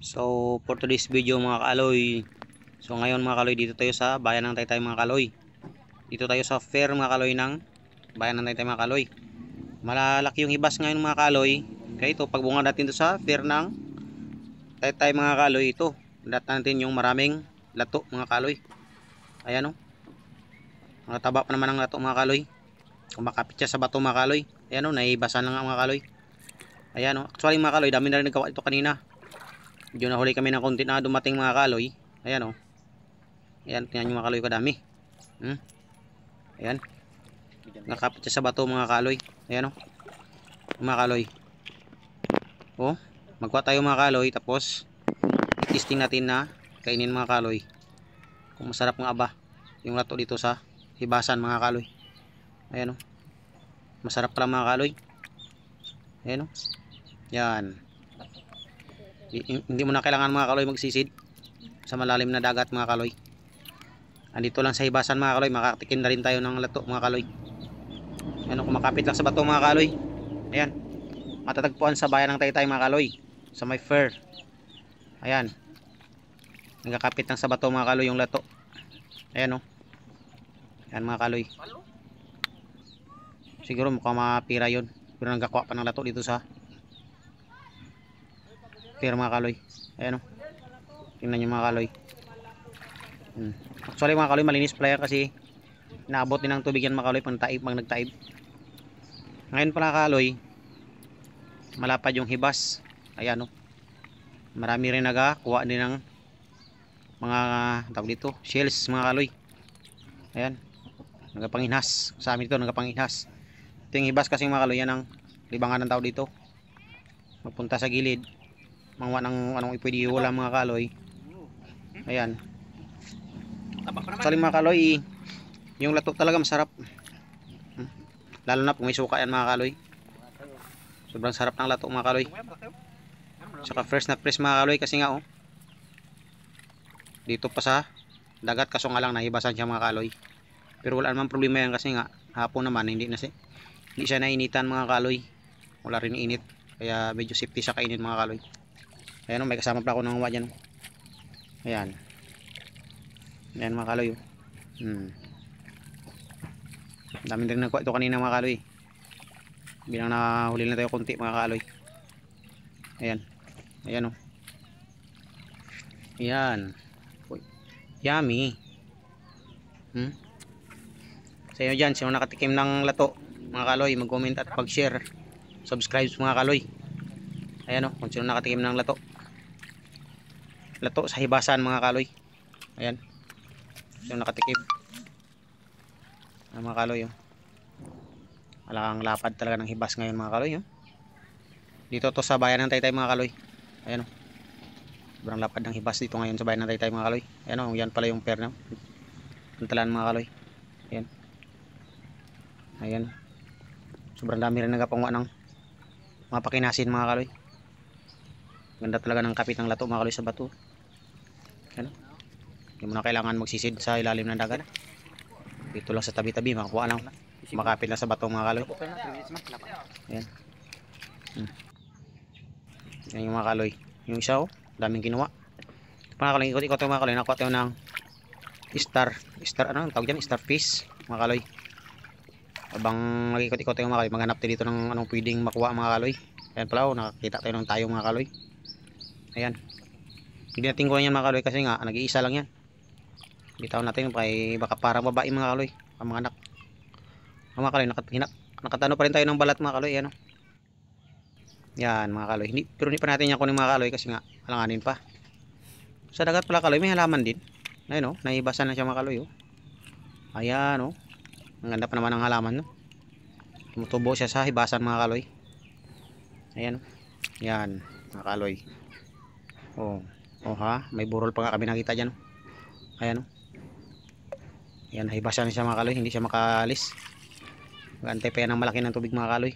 So for today's video mga kaloy, so ngayon mga kaloy, dito tayo sa bayan ng Taytay mga kaloy. Dito tayo sa fair mga kaloy ng bayan ng Taytay mga kaloy. Malalaki yung hibas ngayon mga kaloy. Kaya ito, pagbunga natin to sa fair ng Taytay mga kaloy, ito dat natin yung maraming lato mga kaloy. Ayan o, mga taba pa naman ng lato mga kaloy. Kumakapit siya sa bato mga kaloy. Ayan o, naibasan lang mga kaloy. Ayan o, actually mga kaloy, dami na rin nagawa ito kanina. Medyo nahuli kami ng konti na dumating mga kaloy. Ayan o. Ayan, tingnan nyo mga kaloy, kadami. Ayan. Nakapit siya sa bato mga kaloy. Ayan o. Mga kaloy. O, magkuha tayo mga kaloy. Tapos, i-testing natin na kainin mga kaloy. Kung masarap nga ba yung lato dito sa hibasan mga kaloy. Ayan o. Masarap pala mga kaloy. Ayan o. Yan. Hindi mo na kailangan mga kaloy magsisid sa malalim na dagat mga kaloy. Andito lang sa hibasan mga kaloy, makakatikim na rin tayo ng lato mga kaloy. Ayan, kumakapit lang sa bato mga kaloy. Ayan, matatagpuan sa bayan ng Taytay mga kaloy, sa may fair. Ayan, nagkakapit lang sa bato mga kaloy yung lato. Ayan o. Ayan mga kaloy, siguro mukhang mapira yun, pero nagkakuha pa ng lato dito sa fair mga kaloy. Ayan o, tingnan nyo mga kaloy. Actually mga kaloy, malinis pala yan kasi naabot din ng tubig yan mga kaloy pag nagtaib. Ngayon pala kaloy, malapad yung hibas. Ayan o, marami rin nagakuha din ng mga tawag dito, shells mga kaloy. Ayan, nagapanginhas sa amin ito, nagapanginhas. Ito yung hibas kasi mga kaloy, yan ang libangan ng tao dito. Magpunta sa gilid, mga anong pwede iulam mga kaloy. Ayan, actually mga kaloy, yung lato talaga masarap. Lalo na kung may suka yan mga kaloy. Sobrang sarap ng lato mga kaloy. Saka fresh na fresh mga kaloy kasi nga oh, dito pa sa dagat, kaso nga lang nahibasan siya mga kaloy. Pero wala namang problema yan kasi nga hapon naman hindi siya nainitan mga kaloy. Wala rin init, kaya medyo safety sa kainin mga kaloy. Ayan o, may kasama pa ako ng uwa dyan. Ayan. Ayan mga kaloy. Dami rin nagkuha ito kanina mga kaloy. Bilang nahuli na tayo konti mga kaloy. Ayan. Ayan o. Ayan. Yummy. Sa inyo dyan, sino nakatikim ng lato mga kaloy, mag-comment at pag-share, subscribe mga kaloy. Ayan o, kung sino nakatikim ng lato sa hibasan mga kaloy. Ayan, sino nakatikim mga kaloy oh. Alagang lapad talaga ng hibas ngayon mga kaloy oh. Dito to sa bayan ng Taytay mga kaloy. Ayan o, sobrang lapad ng hibas dito ngayon sa bayan ng Taytay mga kaloy. Ayan o, yan pala yung fair na puntalan mga kaloy. Ayan. Ayan, sobrang dami rin nagapanguha ng mga pakinasin mga kaloy. Ganda talaga ng kapit ng lato mga kaloy sa bato. Ayan. Hindi mo na kailangan magsisid sa ilalim ng dagat. Dito lang sa tabi-tabi makakuha lang, makapit lang sa bato mga kaloy. Ayan. Ayan yung mga kaloy. Yung isa oh, daming kinuha. Mga kaloy, ikot-ikot mga kaloy, nakuha tayo ng star ano tawag dyan, starfish mga kaloy. Habang nag-ikot-ikot tayo mga kaloy, maghanap tayo dito ng anong pwedeng makuha mga kaloy. Ayan pala oh, nakakita tayo ng tayo mga kaloy. Ayan, hindi natin kuha yan mga kaloy kasi nga nag-iisa lang yan. Bitaw natin kay baka para babae mga kaloy, ang mga anak. Mga kaloy, nakatano pa rin tayo ng balat mga kaloy. Ayan, oh. Yan mga kaloy, pero hindi pa natin yan kunin mga kaloy kasi nga alanganin pa. Sa dagat pala kaloy, may halaman din. Ayun oh, naibasan na siya mga kaloy oh. Ayan oh, ang ganda pa naman ng halaman no. Tumutubo siya sa hibasan mga kaloy. Ayan oh. Yan mga kaloy. Oh, oh ha, may burol pa nga kami nakita dyan oh. Ayan oh. Yan, hibasan na siya mga kaloy, hindi siya makalis. Magantay pa yan ng malaki ng tubig mga kaloy.